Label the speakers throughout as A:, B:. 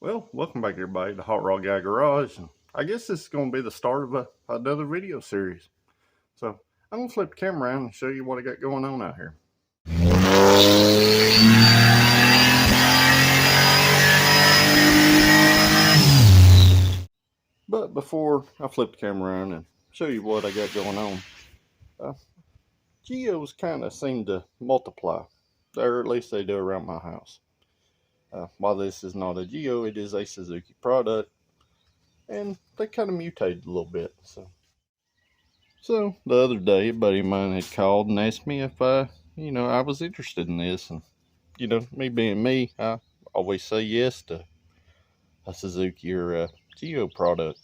A: Well, welcome back everybody to Hot Rod Guy Garage, and I guess this is going to be the start of another video series. So I'm going to flip the camera around and show you what I got going on out here. But before I flip the camera around and show you what I got going on, Geos kind of seem to multiply, or at least they do around my house. While this is not a Geo, it is a Suzuki product, and they kind of mutated a little bit. So the other day, a buddy of mine had called and asked me if I was interested in this, and me being me, I always say yes to a Suzuki or a Geo product.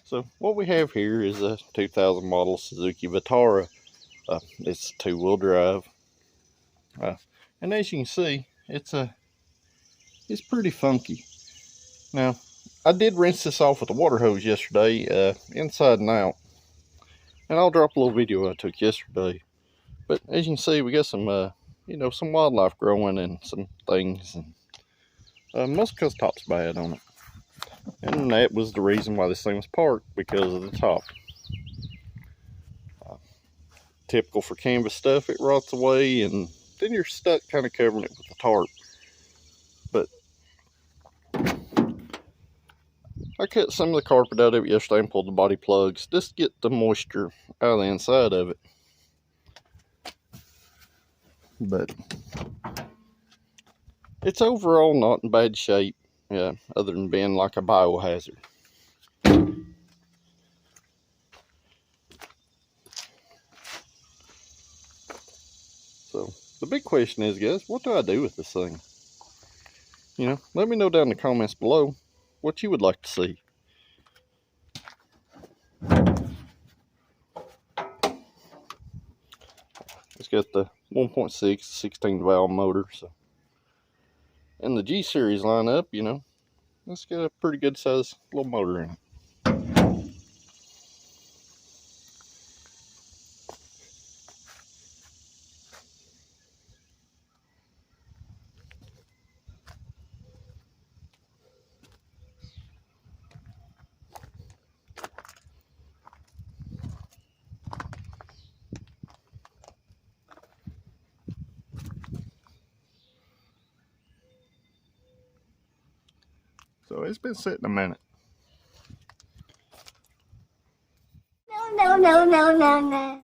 A: So what we have here is a 2000 model Suzuki Vitara. It's two-wheel drive, and as you can see, it's pretty funky. Now, I did rinse this off with a water hose yesterday, inside and out, and I'll drop a little video I took yesterday. But as you can see, we got some some wildlife growing and some things, and most because the top's bad on it. And that was the reason why this thing was parked, because of the top. Typical for canvas stuff, it rots away, and then you're stuck kind of covering it with a tarp. But I cut some of the carpet out of it yesterday and pulled the body plugs just to get the moisture out of the inside of it. But it's overall not in bad shape, other than being like a biohazard. So the big question is, guys, what do I do with this thing? Let me know down in the comments below what you would like to see. It's got the 1.6 16 valve motor, so in the G series lineup, it's got a pretty good size little motor in it. So it's been sitting a minute.
B: No.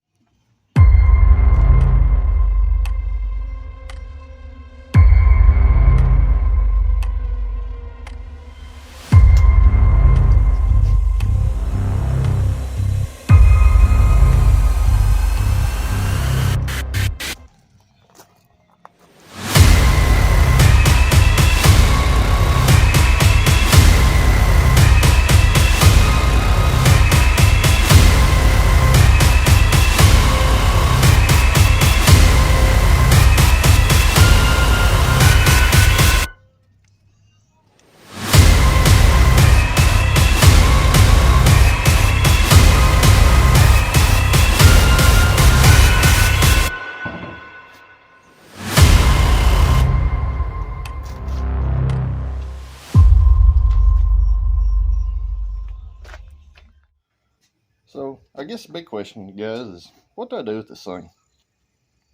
A: So I guess the big question, guys, is what do I do with this thing?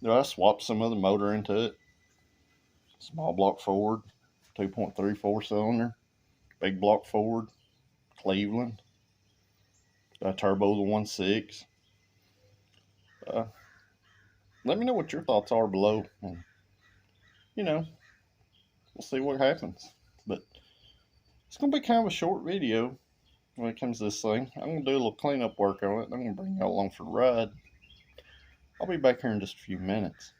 A: Do I swap some other motor into it? Small block Ford, 2.3 4-cylinder, big block Ford, Cleveland. Do I turbo the 1.6? Let me know what your thoughts are below, and we'll see what happens. But it's gonna be kind of a short video when it comes to this thing. I'm gonna do a little cleanup work on it. I'm gonna bring y'all along for the ride. I'll be back here in just a few minutes.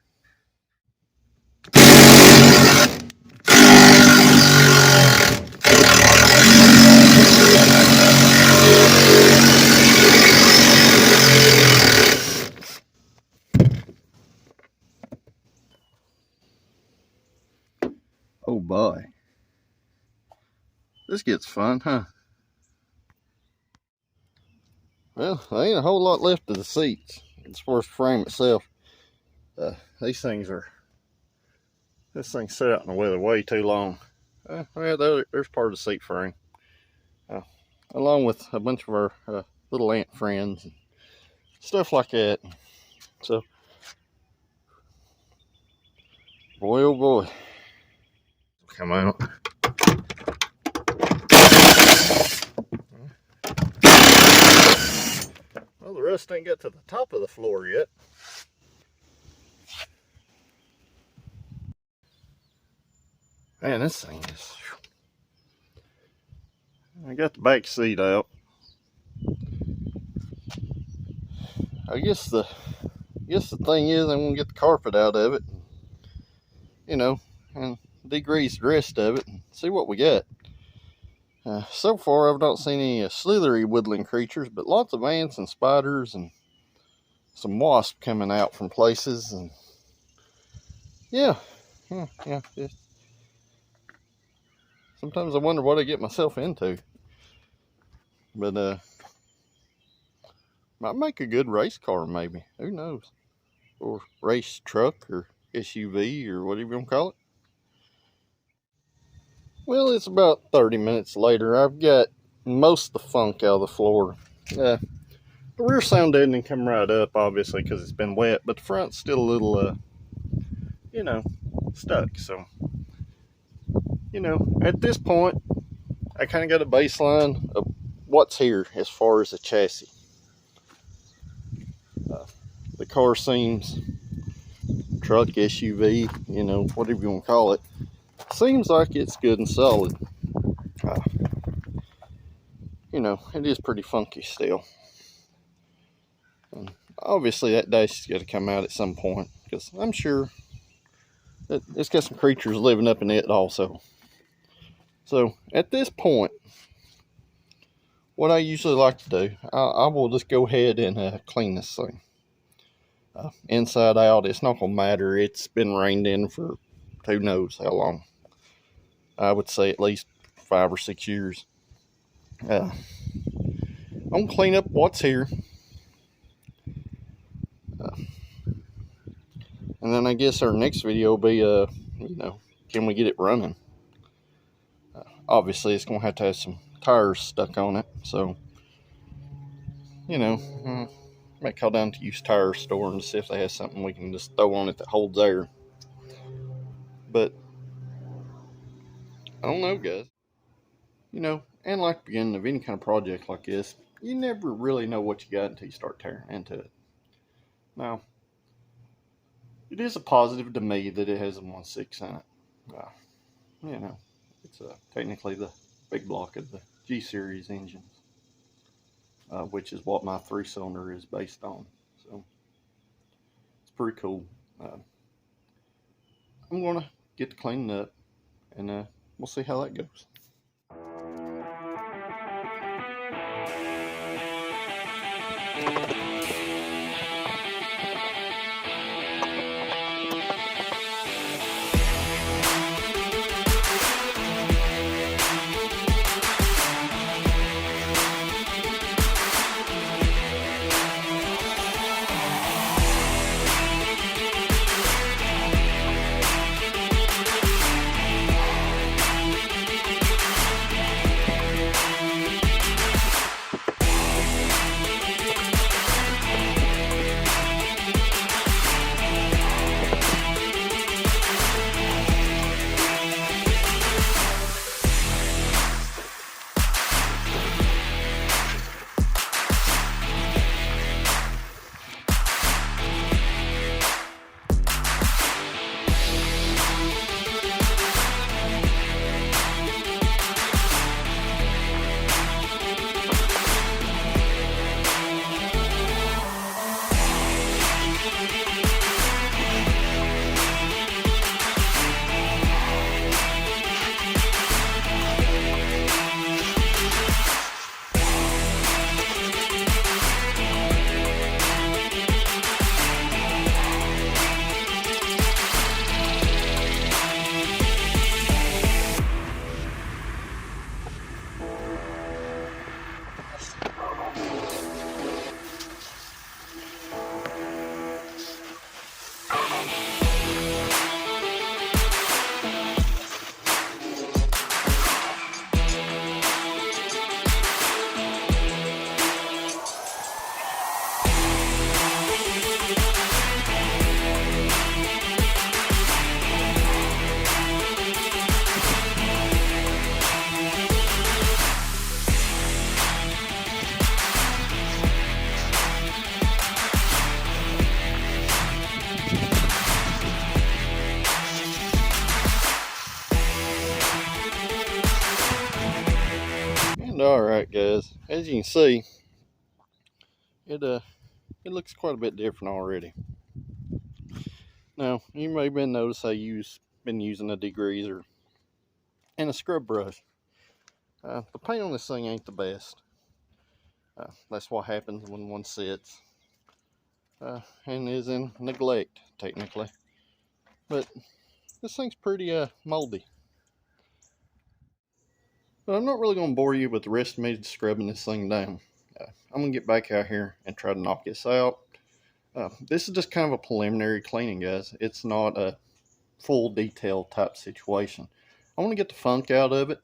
A: Oh boy. This gets fun, huh? Well, there ain't a whole lot left of the seats as far as the frame itself. This thing's sat out in the weather way too long. Well, there's part of the seat frame, along with a bunch of our little ant friends and stuff like that. So, boy, oh boy, come out. Well, the rust ain't got to the top of the floor yet. Man, this thing is... I got the back seat out. I guess the thing is I'm gonna get the carpet out of it, you know, and degrease the rest of it and see what we got. So far I've not seen any slithery woodland creatures, but lots of ants and spiders and some wasps coming out from places, and yeah. Sometimes I wonder what I get myself into. But might make a good race car, maybe. Who knows? Or race truck or SUV or whatever you want to call it. Well, it's about 30 minutes later. I've got most of the funk out of the floor. The rear sound didn't come right up, obviously, because it's been wet, but the front's still a little, you know, stuck. So, you know, at this point, I kind of got a baseline of what's here as far as the chassis. The car seems, truck, SUV, you know, whatever you want to call it, seems like it's good and solid. You know, it is pretty funky still. And obviously that dash has got to come out at some point, because I'm sure that it's got some creatures living up in it also. So at this point, what I usually like to do, I will just go ahead and clean this thing. Inside out, it's not going to matter. It's been rained in for who knows how long. I would say at least 5 or 6 years. I'm going to clean up what's here. And then I guess our next video will be, you know, can we get it running? Obviously, it's going to have some tires stuck on it. So, you know, might call down to used tire store and see if they have something we can just throw on it that holds air. But I don't know, guys. You know, and like the beginning of any kind of project like this, you never really know what you got until you start tearing into it. Now, it is a positive to me that it has a 1.6 in it. You know, it's technically the big block of the G series engines, which is what my 3-cylinder is based on. So it's pretty cool. I'm gonna get to cleaning up, and we'll see how that goes. And alright guys, as you can see, it looks quite a bit different already. Now, you may have been noticed been using a degreaser and a scrub brush. The paint on this thing ain't the best. That's what happens when one sits and is in neglect, technically. But this thing's pretty moldy. But I'm not really going to bore you with the rest of me scrubbing this thing down. I'm going to get back out here and try to knock this out. This is just kind of a preliminary cleaning, guys. It's not a full detail type situation. I want to get the funk out of it.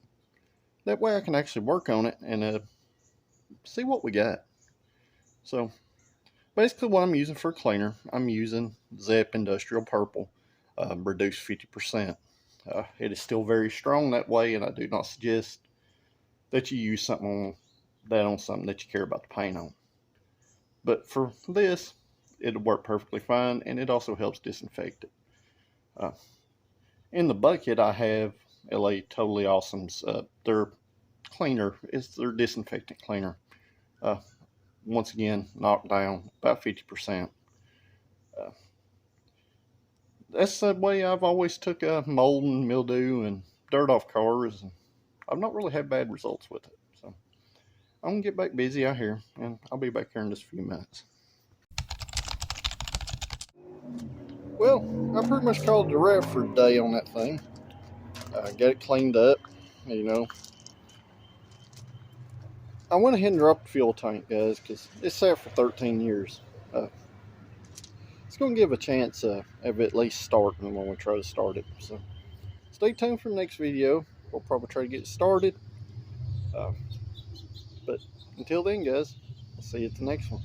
A: That way I can actually work on it and see what we got. So basically what I'm using for a cleaner, I'm using Zep Industrial Purple, reduced 50%. It is still very strong that way, and I do not suggest that you use something on something that you care about the paint on. But for this, it'll work perfectly fine, and it also helps disinfect it. In the bucket, I have LA Totally Awesome's their cleaner. It's their disinfectant cleaner. Once again, knocked down about 50%. That's the way I've always took mold and mildew and dirt off cars, and I've not really had bad results with it. So I'm gonna get back busy out here, and I'll be back here in just a few minutes. Well, I pretty much called it a wrap for the day on that thing. Got it cleaned up, you know. I went ahead and dropped the fuel tank, guys, because it's sat for 13 years. It's going to give a chance of at least starting when we try to start it. So stay tuned for the next video. We'll probably try to get it started. But until then, guys, I'll see you at the next one.